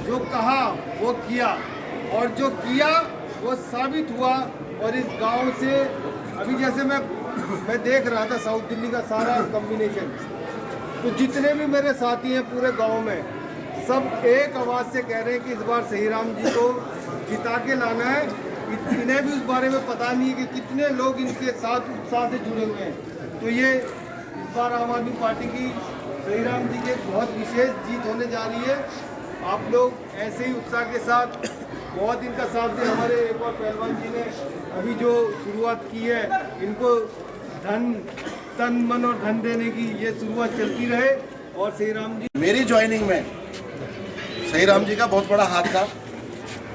जो कहा वो किया, और जो किया वो साबित हुआ। और इस गांव से अभी जैसे मैं देख रहा था साउथ दिल्ली का सारा कॉम्बिनेशन, तो जितने भी मेरे साथी हैं पूरे गांव में, सब एक आवाज़ से कह रहे हैं कि इस बार सहीराम जी को जिता के लाना है। इन्हें भी उस बारे में पता नहीं है कि कितने लोग इनके साथ उत्साह से जुड़े हुए हैं। तो ये इस बार आम आदमी पार्टी की सहीराम जी की एक बहुत विशेष जीत होने जा रही है। आप लोग ऐसे ही उत्साह के साथ बहुत इनका साथ दें। हमारे एक और पहलवान जी ने अभी जो शुरुआत की है, इनको तन मन और धन देने की ये शुरुआत चलती रहे। और सहीराम जी, मेरी ज्वाइनिंग में सहीराम जी का बहुत बड़ा हाथ था।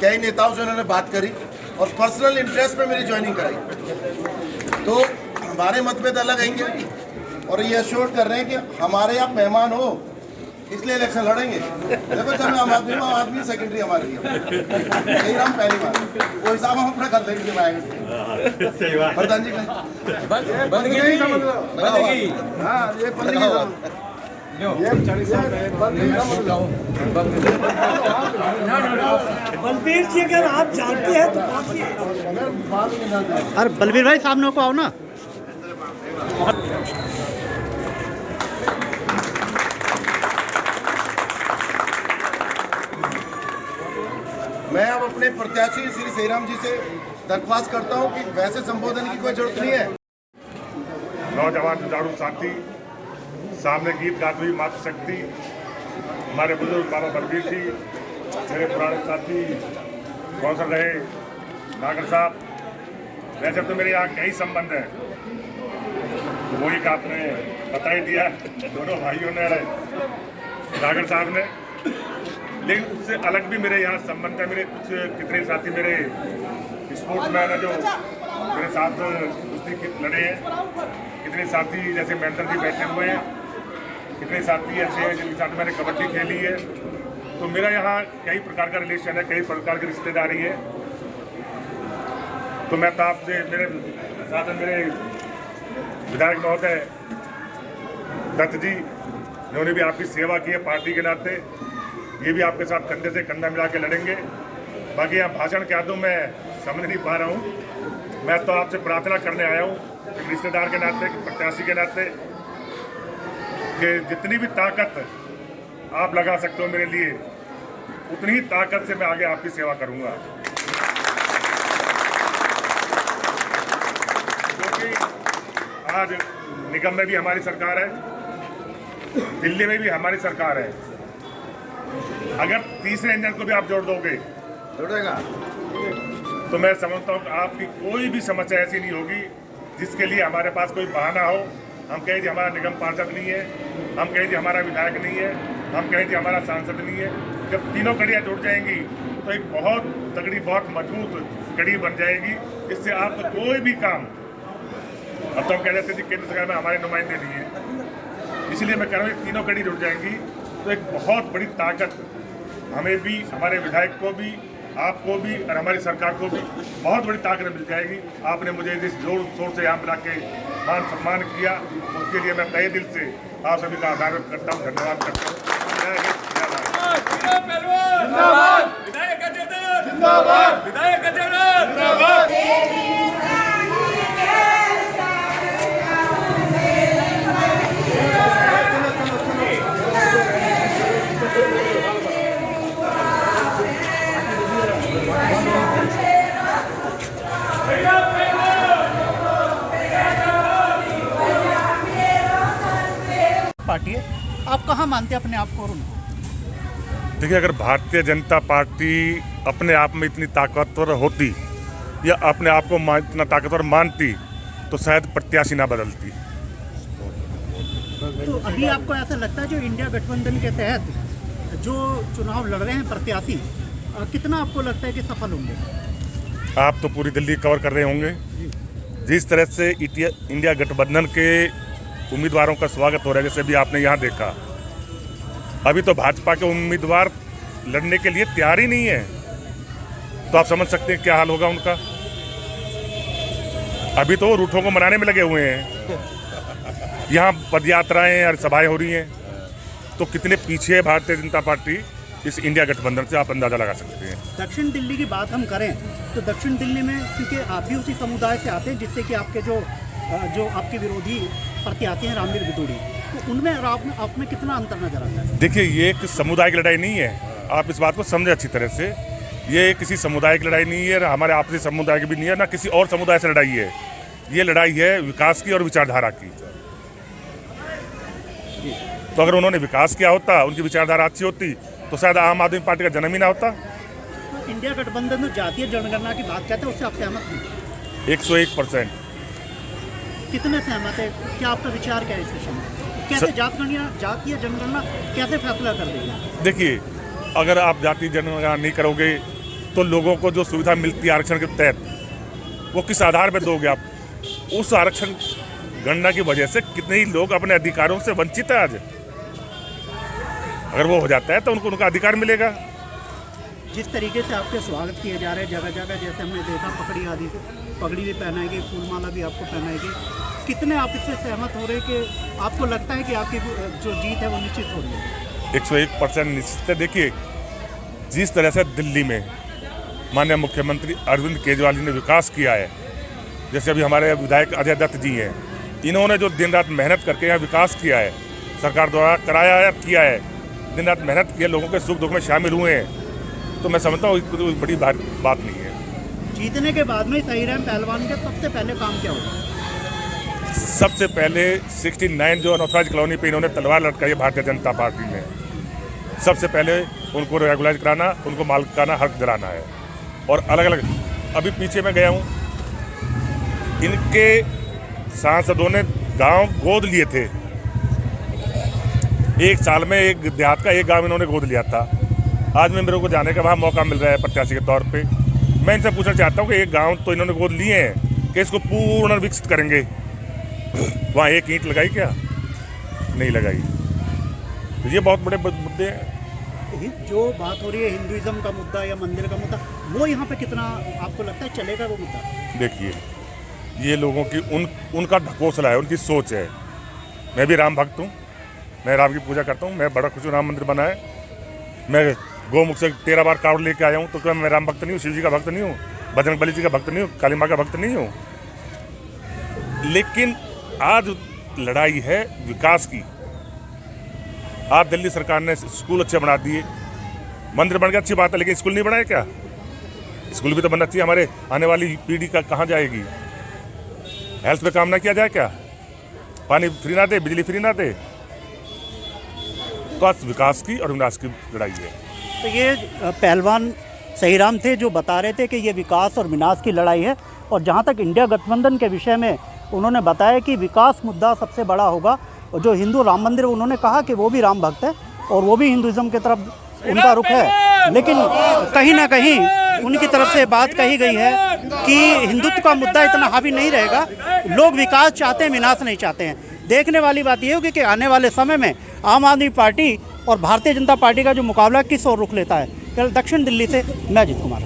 कई नेताओं से उन्होंने बात करी और पर्सनल इंटरेस्ट में मेरी ज्वाइनिंग कराई। तो हमारे मतभेद अलग आएंगे और ये अश्योर कर रहे हैं कि हमारे यहाँ मेहमान हो, इसलिए इलेक्शन लड़ेंगे। देखो जब आम आदमी सेकेंडरी हमारे लिए, सहीराम पहली बार, वो हिसाब हम अपना कर देंगे। प्रधान जी बलबीर जी, अगर आप जानते हैं तो अरे बलबीर भाई सामने को आओ ना। मैं अब अपने प्रत्याशी श्री सहीराम जी से दरख्वास्त करता हूं कि वैसे संबोधन की कोई जरूरत नहीं है। नौजवान जुझारू साथी, सामने गीत गाती हुई मातृशक्ति हमारे बुजुर्ग बाबा बलबीर जी, मेरे पुराने साथी कौंसल रहे नागर साहब। वैसे तो मेरे यहाँ कई संबंध हैं, वही का आपने बता ही दिया, दोनों भाइयों ने नागर साहब ने, लेकिन उससे अलग भी मेरे यहाँ संबंध है। मेरे कुछ कितने साथी मेरे स्पोर्ट्समैन हैं जो मेरे साथ कुश्ती लड़े हैं, कितने साथी जैसे मेंटर जी बैठे हुए हैं, कितने साथी ऐसे हैं जिनके साथ मैंने कबड्डी खेली है। तो मेरा यहाँ कई प्रकार का रिलेशन है, कई प्रकार की रिश्तेदारी है। तो मैं तो आपसे, मेरे साथ मेरे विधायक महोदय दत्त जी, उन्होंने भी आपकी सेवा की है पार्टी के नाते, ये भी आपके साथ कंधे से कंधा मिला के लड़ेंगे। बाकी यहाँ भाषण क्या दूँ मैं समझ नहीं पा रहा हूँ। मैं तो आपसे प्रार्थना करने आया हूँ एक रिश्तेदार के नाते, एक प्रत्याशी के नाते, कि जितनी भी ताकत आप लगा सकते हो मेरे लिए, उतनी ही ताकत से मैं आगे आपकी सेवा करूँगा। क्योंकि आज निगम में भी हमारी सरकार है, दिल्ली में भी हमारी सरकार है। अगर तीसरे इंजन को भी आप जोड़ दोगे तो मैं समझता हूँ कि आपकी कोई भी समस्या ऐसी नहीं होगी जिसके लिए हमारे पास कोई बहाना हो। हम कहें कि हमारा निगम पार्षद नहीं है, हम कहें कि हमारा विधायक नहीं है, हम कहें कि हमारा सांसद नहीं है। जब तीनों कड़ियाँ जुड़ जाएंगी तो एक बहुत तगड़ी, बहुत मजबूत कड़ी बन जाएगी। इससे आपका कोई भी काम, अब तो हम कह देते थे केंद्र सरकार में हमारे नुमाइंदे नहीं है, इसलिए मैं कह रहा हूँ तीनों कड़ी जुड़ जाएंगी तो एक बहुत बड़ी ताकत हमें भी, हमारे विधायक को भी, आपको भी और हमारी सरकार को भी बहुत बड़ी ताकत मिल जाएगी। आपने मुझे जिस जोर शोर से यहाँ मिला के मान सम्मान किया, उसके लिए मैं तहे दिल से आप सभी का आभार व्यक्त करता हूँ, धन्यवाद करता हूँ। जय हिंद, जय भारत। पार्टी है, आप कहाँ मानते हैं अपने आप को और उनको? देखिए, अगर भारतीय जनता पार्टी अपने आप में इतनी ताकतवर होती या अपने आप को इतना ताकतवर मानती तो शायद प्रत्याशी ना बदलती। तो अभी आपको ऐसा लगता है जो इंडिया गठबंधन के तहत जो चुनाव लड़ रहे हैं प्रत्याशी, कितना आपको लगता है कि सफल होंगे? आप तो पूरी दिल्ली कवर कर रहे होंगे, जिस तरह से इंडिया गठबंधन के उम्मीदवारों का स्वागत हो रहा है, जैसे भी आपने यहाँ देखा। अभी तो भाजपा के उम्मीदवार लड़ने के लिए तैयार ही नहीं है, तो आप समझ सकते हैं क्या हाल होगा उनका। अभी तो रूठों को मनाने में लगे हुए हैं, यहाँ पद यात्राएं और सभाएं हो रही हैं, तो कितने पीछे है भारतीय जनता पार्टी। इस इंडिया गठबंधन से आप अंदाज़ा लगा सकते हैं। दक्षिण दिल्ली की बात हम करें तो दक्षिण दिल्ली में क्योंकि आप भी उसी समुदाय से आते हैं जिससे कि आपके जो आपके विरोधी प्रत्याशी हैं रामवीर भितोड़ी, तो उनमें और आप में कितना अंतर नजर आता है? देखिए, ये एक समुदाय की लड़ाई नहीं है, आप इस बात को समझें अच्छी तरह से। ये किसी समुदाय की लड़ाई नहीं है, हमारे आपसी समुदाय की भी नहीं है, ना किसी और समुदाय से लड़ाई है। ये लड़ाई है विकास की और विचारधारा की। तो अगर उन्होंने विकास किया होता, उनकी विचारधारा अच्छी होती, तो शायद आम आदमी पार्टी का जन्म ही ना होता। तो इंडिया गठबंधन जो जातीय जनगणना की बात कहते हैं उससे आप सहमत हैं? 101%। कितने सहमत है? क्या आपका विचार क्या है इस विषय में? कैसे जातीय जनगणना कैसे फैसला कर देगी? देखिए, अगर आप जातीय जनगणना नहीं करोगे तो लोगों को जो सुविधा मिलती है आरक्षण के तहत, वो किस आधार पर दोगे आप? उस आरक्षण गणना की वजह से कितने ही लोग अपने अधिकारों से वंचित है आज। अगर वो हो जाता है तो उनको उनका अधिकार मिलेगा। जिस तरीके से आपके स्वागत किए जा रहे हैं जगह जगह, जैसे हमने देखा पगड़ी आदि से, पगड़ी भी पहनाएगी, फूलमाला भी आपको पहनाएगी, कितने आप इससे सहमत हो रहे हैं कि आपको लगता है कि आपकी जो जीत है वो निश्चित हो रही है? 101% निश्चित है। देखिए, जिस तरह से दिल्ली में माननीय मुख्यमंत्री अरविंद केजरीवाल जी ने विकास किया है, जैसे अभी हमारे विधायक अजय दत्त जी हैं, इन्होंने जो दिन रात मेहनत करके यहाँ विकास किया है, सरकार द्वारा कराया है, किया है, दिन रात मेहनत किया, लोगों के सुख दुख में शामिल हुए हैं, तो मैं समझता हूँ कोई बड़ी बात नहीं है। जीतने के बाद में सहीराम पहलवान का सबसे पहले काम क्या होगा? सबसे पहले 69 जो अनऑथराइज कॉलोनी पे इन्होंने तलवार लटकाई है भारतीय जनता पार्टी ने, सबसे पहले उनको रेगुलाइज कराना, उनको मालिकाना हक दिलाना है। और अलग अलग अभी पीछे मैं गया हूँ, इनके सांसदों ने गांव गोद लिए थे। एक साल में एक देहात का एक गांव इन्होंने गोद लिया था। आज में मेरे को जाने का वहाँ मौका मिल रहा है प्रत्याशी के तौर पे। मैं इनसे पूछना चाहता हूँ कि एक गांव तो इन्होंने गोद लिए हैं कि इसको पूर्ण विकसित करेंगे, वहाँ एक ईंट लगाई क्या? नहीं लगाई। तो ये बहुत बड़े मुद्दे हैं। जो बात हो रही है हिंदुइज्म का मुद्दा या मंदिर का मुद्दा, वो यहाँ पे कितना आपको लगता है चलेगा वो मुद्दा? देखिए, ये लोगों की उनका ढकोसला है, उनकी सोच है। मैं भी राम भक्त हूँ, मैं राम की पूजा करता हूँ, मैं बड़ा खुश हूँ राम मंदिर बना है। मैं गौमुख से 13 बार कावड़ लेके आया हूँ, तो क्या मैं राम भक्त नहीं हूँ? शिव जी का भक्त नहीं हूँ? बजरंग बली जी का भक्त नहीं हूँ? काली माँ का भक्त नहीं हूँ? लेकिन आज लड़ाई है विकास की। आज दिल्ली सरकार ने स्कूल अच्छे बना दिए, मंदिर बन गया, अच्छी बात है, लेकिन स्कूल नहीं बनाए क्या? स्कूल भी तो बनना चाहिए। हमारे आने वाली पीढ़ी का कहाँ जाएगी? हेल्थ पे काम ना किया जाए क्या? पानी फ्री ना दे, बिजली फ्री ना दे? तो आज विकास की और विनाश की लड़ाई है। तो ये पहलवान सहीराम थे जो बता रहे थे कि ये विकास और विनाश की लड़ाई है। और जहाँ तक इंडिया गठबंधन के विषय में उन्होंने बताया कि विकास मुद्दा सबसे बड़ा होगा। और जो हिंदू राम मंदिर, उन्होंने कहा कि वो भी राम भक्त है और वो भी हिंदुज़म की तरफ उनका रुख है, लेकिन कहीं ना कहीं उनकी तरफ से बात कही गई है कि हिंदुत्व का मुद्दा इतना हावी नहीं रहेगा, लोग विकास चाहते हैं, विनाश नहीं चाहते हैं। देखने वाली बात यह होगी कि आने वाले समय में आम आदमी पार्टी और भारतीय जनता पार्टी का जो मुकाबला किस ओर रुख लेता है। कल दक्षिण दिल्ली से मैं अजीत कुमार।